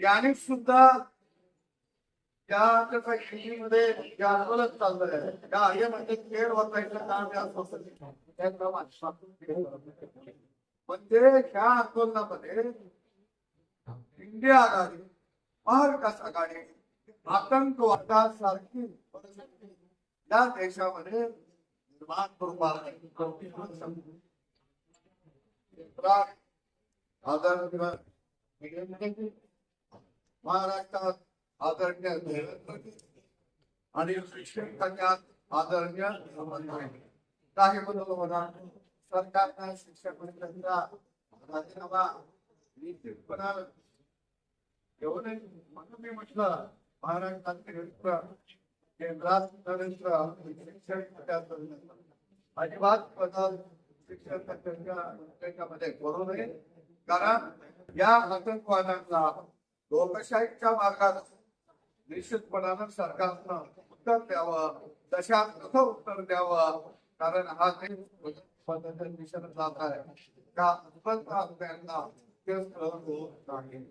याने सुद्धा त्या हिंदीमध्ये जे आंदोलन चाललंय त्या आर्यमध्ये खेळ वाचायचं काम या म्हणजे ह्या आंदोलनामध्ये इंडिया आघाडी महाविकास आघाडी आतंकवादासारखी परिस्थिती या देशामध्ये निर्माण करून महाराष्ट्रात आदरणीय देवेंद्र आणि शिक्षण खात्यात आदरणीय काही बदल होणार सरकारनं शिक्षक मंत्र्यांचा राजीनामा निश्चितपणा एवढे म्हणून मी म्हटलं महाराष्ट्राचे केंद्रात शिक्षण खात्यात अजिबात बदल शिक्षण खात्यामध्ये करू नये कारण या आतंकवादाला लोकशाहीच्या मार्गात निश्चितपणानं सरकारनं उत्तर द्यावं तशाच उत्तर द्यावं कारण हा दिशेने जात आहे त्या अभियांना तेच नाही